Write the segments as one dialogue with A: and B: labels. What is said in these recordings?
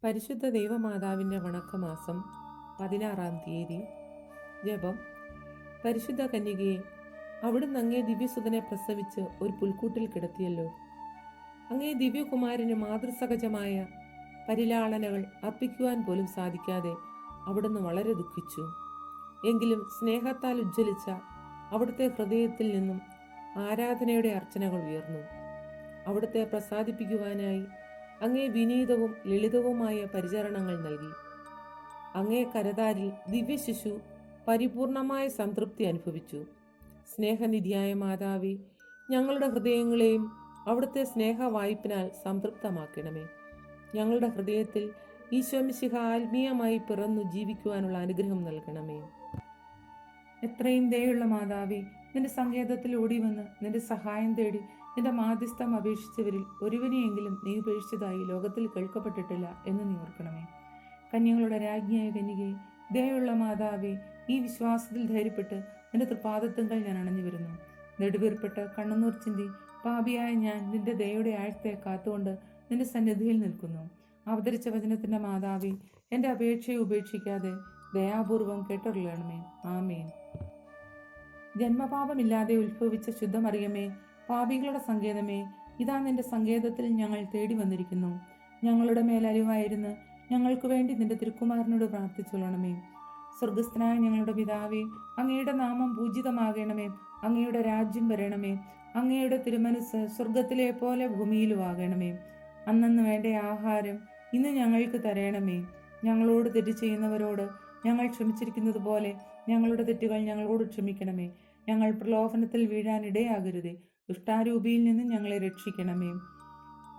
A: പരിശുദ്ധ ദൈവമാതാവിൻ്റെ വണക്കമാസം 16-ാം തീയതി. ജപം. പരിശുദ്ധ കന്യകയെ, അവിടുന്ന് അങ്ങേ ദിവ്യസുതനെ പ്രസവിച്ച് ഒരു പുൽക്കൂട്ടിൽ കിടത്തിയല്ലോ. അങ്ങേ ദിവ്യകുമാരന് മാതൃസഹജമായ പരിലാളനകൾ അർപ്പിക്കുവാൻ പോലും സാധിക്കാതെ അവിടുന്ന് വളരെ ദുഃഖിച്ചു. എങ്കിലും സ്നേഹത്താൽ ഉജ്ജ്വലിച്ച അവിടുത്തെ ഹൃദയത്തിൽ നിന്നും ആരാധനയുടെ അർച്ചനകൾ ഉയർന്നു. അവിടുത്തെ പ്രസാദിപ്പിക്കുവാനായി അങ്ങേ വിനീതവും ലളിതവുമായ പരിചരണങ്ങൾ നൽകി. അങ്ങേ കരതാരിൽ ദിവ്യശിശു പരിപൂർണമായ സംതൃപ്തി അനുഭവിച്ചു. സ്നേഹനിധിയായ മാതാവേ, ഞങ്ങളുടെ ഹൃദയങ്ങളെയും അവിടുത്തെ സ്നേഹവായ്പിനാൽ സംതൃപ്തമാക്കണമേ. ഞങ്ങളുടെ ഹൃദയത്തിൽ ഈശോമിശിഹ ആത്മീയമായി പിറന്നു ജീവിക്കുവാനുള്ള അനുഗ്രഹം നൽകണമേ.
B: എത്രയും ദയുള്ള മാതാവേ, നിന്റെ സങ്കേതത്തിൽ ഓടി വന്ന് നിന്റെ സഹായം തേടി നിന്റെ മാധ്യസ്ഥം അപേക്ഷിച്ചവരിൽ ഒരുവനെയെങ്കിലും നീ ഉപേക്ഷിച്ചതായി ലോകത്തിൽ കേൾക്കപ്പെട്ടിട്ടില്ല എന്ന് നീ ഓർക്കണമേ. കന്യകളുടെ രാജ്ഞിയായ കന്യകയെ, ദയുള്ള മാതാവേ, ഈ വിശ്വാസത്തിൽ ധൈര്യപ്പെട്ട് നിന്റെ തൃപാദത്തുങ്കൽ ഞാൻ അണഞ്ഞു വരുന്നു. നെടുവീർപ്പെട്ട് കണ്ണുനീർ ചിന്തി പാപിയായ ഞാൻ നിന്റെ ദയയുടെ ആഴത്തെ കാത്തുകൊണ്ട് നിന്റെ സന്നിധിയിൽ നിൽക്കുന്നു. അവതരിച്ച വചനത്തിന്റെ മാതാവേ, എൻ്റെ അപേക്ഷയെ ഉപേക്ഷിക്കാതെ ദയാപൂർവം കേട്ടൊരുളണമേ. ആമേൻ. ജന്മപാപമില്ലാതെ ഉത്ഭവിച്ച ശുദ്ധമറിയമേ, പാപികളുടെ സങ്കേതമേ, ഇതാ നിന്റെ സങ്കേതത്തിൽ ഞങ്ങൾ തേടി വന്നിരിക്കുന്നു. ഞങ്ങളുടെ മേൽ അലിവായിരുന്ന് ഞങ്ങൾക്ക് വേണ്ടി നിന്റെ തിരുക്കുമാരനോട് പ്രാർത്ഥിച്ചുകൊള്ളണമേ. സ്വർഗസ്ഥനായ ഞങ്ങളുടെ പിതാവേ, അങ്ങയുടെ നാമം പൂജിതമാകണമേ. അങ്ങയുടെ രാജ്യം വരണമേ. അങ്ങയുടെ തിരുമനസ് സ്വർഗത്തിലെ പോലെ ഭൂമിയിലുമാകണമേ. അന്നന്ന് വേണ്ട ആഹാരം ഇന്ന് ഞങ്ങൾക്ക് തരണമേ. ഞങ്ങളോട് തെറ്റ് ചെയ്യുന്നവരോട് ഞങ്ങൾ ക്ഷമിച്ചിരിക്കുന്നത് പോലെ ഞങ്ങളുടെ തെറ്റുകൾ ഞങ്ങളോട് ക്ഷമിക്കണമേ. ഞങ്ങൾ പ്രലോഭനത്തിൽ വീഴാൻ ഇടയാകരുതേ. ദുഷ്ടാരൂപിയിൽ നിന്ന് ഞങ്ങളെ രക്ഷിക്കണമേ.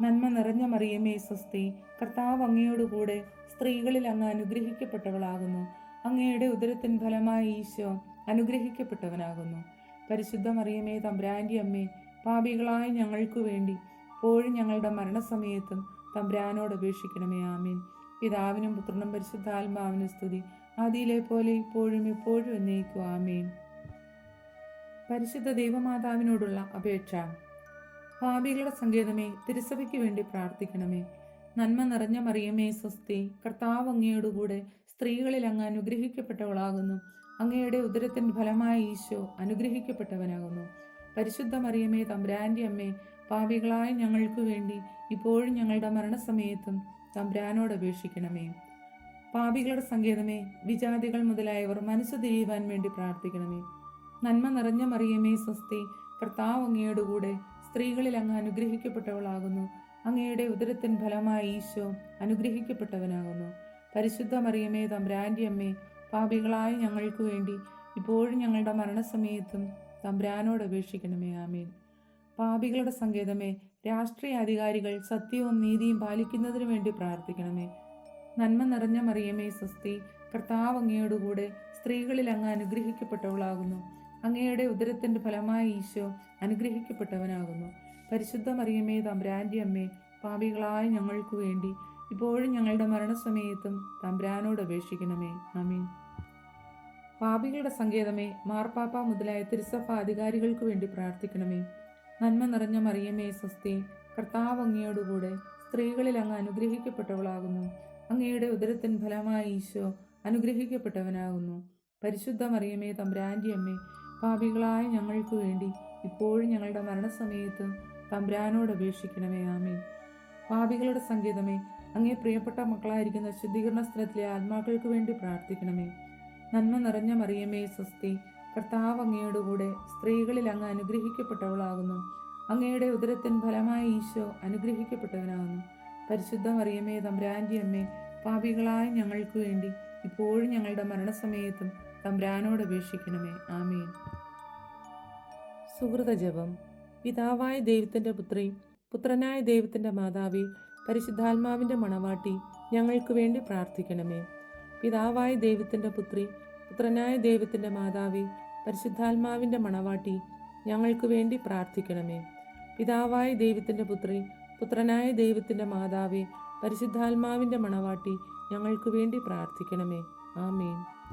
B: നന്മ നിറഞ്ഞ മറിയമേ, സ്വസ്തി. കർത്താവ് അങ്ങയോടുകൂടെ സ്ത്രീകളിൽ അങ്ങ് അനുഗ്രഹിക്കപ്പെട്ടവളാകുന്നു. അങ്ങയുടെ ഉദരത്തിൻ ഫലമായ ഈശോ അനുഗ്രഹിക്കപ്പെട്ടവനാകുന്നു. പരിശുദ്ധ മറിയമേ, തമ്പുരാന്റെ അമ്മേ, പാപികളായ ഞങ്ങൾക്ക് വേണ്ടി ഇപ്പോഴും ഞങ്ങളുടെ മരണസമയത്തും തമ്പുരാനോട് അപേക്ഷിക്കണമേ. ആമേൻ. പിതാവിനും പുത്രനും പരിശുദ്ധാത്മാവിനും സ്തുതി, ആദിയിലെ പോലെ ഇപ്പോഴും എപ്പോഴും എന്നേക്കും. ആമേൻ. പരിശുദ്ധ ദൈവമാതാവിനോടുള്ള അപേക്ഷ. പാപികളുടെ സങ്കേതമേ, തിരുസഭയ്ക്ക് വേണ്ടി പ്രാർത്ഥിക്കണമേ. നന്മ നിറഞ്ഞ മറിയമേ, സ്വസ്തി. കർത്താവ് അങ്ങയോടുകൂടെ സ്ത്രീകളിൽ അങ്ങ് അനുഗ്രഹിക്കപ്പെട്ടവളാകുന്നു. അങ്ങയുടെ ഉദരത്തിൻ്റെ ഫലമായ ഈശോ അനുഗ്രഹിക്കപ്പെട്ടവനാകുന്നു. പരിശുദ്ധ മറിയമേ, തമ്പുരാന്റെ അമ്മേ, പാപികളായ ഞങ്ങൾക്ക് വേണ്ടി ഇപ്പോഴും ഞങ്ങളുടെ മരണസമയത്തും തമ്പുരാനോട് അപേക്ഷിക്കണമേ. പാപികളുടെ സങ്കേതമേ, വിജാതികൾ മുതലായവർ മനസ്സു തിരിയുവാൻ വേണ്ടി പ്രാർത്ഥിക്കണമേ. നന്മ നിറഞ്ഞ മറിയമേ, സ്വസ്തി. കർത്താവ് അങ്ങയോടുകൂടെ സ്ത്രീകളിൽ അങ്ങ് അനുഗ്രഹിക്കപ്പെട്ടവളാകുന്നു. അങ്ങയുടെ ഉദരത്തിൻ ഫലമായ ഈശോ അനുഗ്രഹിക്കപ്പെട്ടവനാകുന്നു. പരിശുദ്ധ മറിയമേ, തമ്പുരാന്റെ അമ്മേ, പാപികളായ ഞങ്ങൾക്ക് വേണ്ടി ഇപ്പോഴും ഞങ്ങളുടെ മരണസമയത്തും തമ്പുരാനോട് അപേക്ഷിക്കണമേ. ആമേൻ. പാപികളുടെ സങ്കേതമേ, രാഷ്ട്രീയ അധികാരികൾ സത്യവും നീതിയും പാലിക്കുന്നതിനു വേണ്ടി പ്രാർത്ഥിക്കണമേ. നന്മ നിറഞ്ഞ മറിയമേ, സ്വസ്തി. കർത്താവ് അങ്ങയോടുകൂടെ സ്ത്രീകളിൽ അങ്ങ് അനുഗ്രഹിക്കപ്പെട്ടവളാകുന്നു. അങ്ങയുടെ ഉദരത്തിൻ്റെ ഫലമായ ഈശോ അനുഗ്രഹിക്കപ്പെട്ടവനാകുന്നു. പരിശുദ്ധ മറിയമേ, തമ്പുരാന്റെ അമ്മേ, പാപികളായ ഞങ്ങൾക്ക് വേണ്ടി ഇപ്പോഴും ഞങ്ങളുടെ മരണസമയത്തും തമ്പുരാനോട് അപേക്ഷിക്കണമേ. ആമീൻ. പാപികളുടെ സങ്കേതമേ, മാർപ്പാപ്പ മുതലായ തിരുസഭ അധികാരികൾക്ക് വേണ്ടി പ്രാർത്ഥിക്കണമേ. നന്മ നിറഞ്ഞ മറിയമേ, സ്വസ്തി. കർത്താവ് അങ്ങയോടുകൂടെ സ്ത്രീകളിൽ അങ്ങ് അനുഗ്രഹിക്കപ്പെട്ടവളാകുന്നു. അങ്ങയുടെ ഉദരത്തിൻ ഫലമായ ഈശോ അനുഗ്രഹിക്കപ്പെട്ടവനാകുന്നു. പരിശുദ്ധ മറിയമേ, തമ്പുരാന്റെ അമ്മേ, പാപികളായ ഞങ്ങൾക്ക് വേണ്ടി ഇപ്പോഴും ഞങ്ങളുടെ മരണസമയത്തും തമ്പുരാനോട് അപേക്ഷിക്കണമേ. ആമേൻ. പാപികളുടെ സങ്കേതമേ, അങ്ങേ പ്രിയപ്പെട്ട മക്കളായിരിക്കുന്ന ശുദ്ധീകരണ സ്ഥലത്തിലെ ആത്മാക്കൾക്ക് വേണ്ടി പ്രാർത്ഥിക്കണമേ. നന്മ നിറഞ്ഞ മറിയമേ, സ്വസ്തി. കർത്താവ് അങ്ങയോടുകൂടെ സ്ത്രീകളിൽ അങ്ങ് അനുഗ്രഹിക്കപ്പെട്ടവളാകുന്നു. അങ്ങയുടെ ഉദരത്തിൻ ഫലമായ ഈശോ അനുഗ്രഹിക്കപ്പെട്ടവനാകുന്നു. പരിശുദ്ധ മറിയമേ, തമ്പുരാന്റെ അമ്മേ, പാപികളായ ഞങ്ങൾക്ക് വേണ്ടി ഇപ്പോഴും ഞങ്ങളുടെ മരണസമയത്തും തമ്പുരാനോട് അപേക്ഷിക്കണമേ. ആമേൻ.
A: സുഹൃത ജപം. പിതാവായ ദൈവത്തിൻ്റെ പുത്രി, പുത്രനായ ദൈവത്തിൻ്റെ മാതാവി, പരിശുദ്ധാത്മാവിൻ്റെ മണവാട്ടി, ഞങ്ങൾക്ക് വേണ്ടി പ്രാർത്ഥിക്കണമേ. പിതാവായ ദൈവത്തിൻ്റെ പുത്രി, പുത്രനായ ദൈവത്തിൻ്റെ മാതാവി, പരിശുദ്ധാത്മാവിൻ്റെ മണവാട്ടി, ഞങ്ങൾക്ക് വേണ്ടി പ്രാർത്ഥിക്കണമേ. പിതാവായ ദൈവത്തിൻ്റെ പുത്രി, പുത്രനായ ദൈവത്തിൻ്റെ മാതാവി, പരിശുദ്ധാത്മാവിൻ്റെ മണവാട്ടി, ഞങ്ങൾക്ക് വേണ്ടി പ്രാർത്ഥിക്കണമേ. ആമേൻ.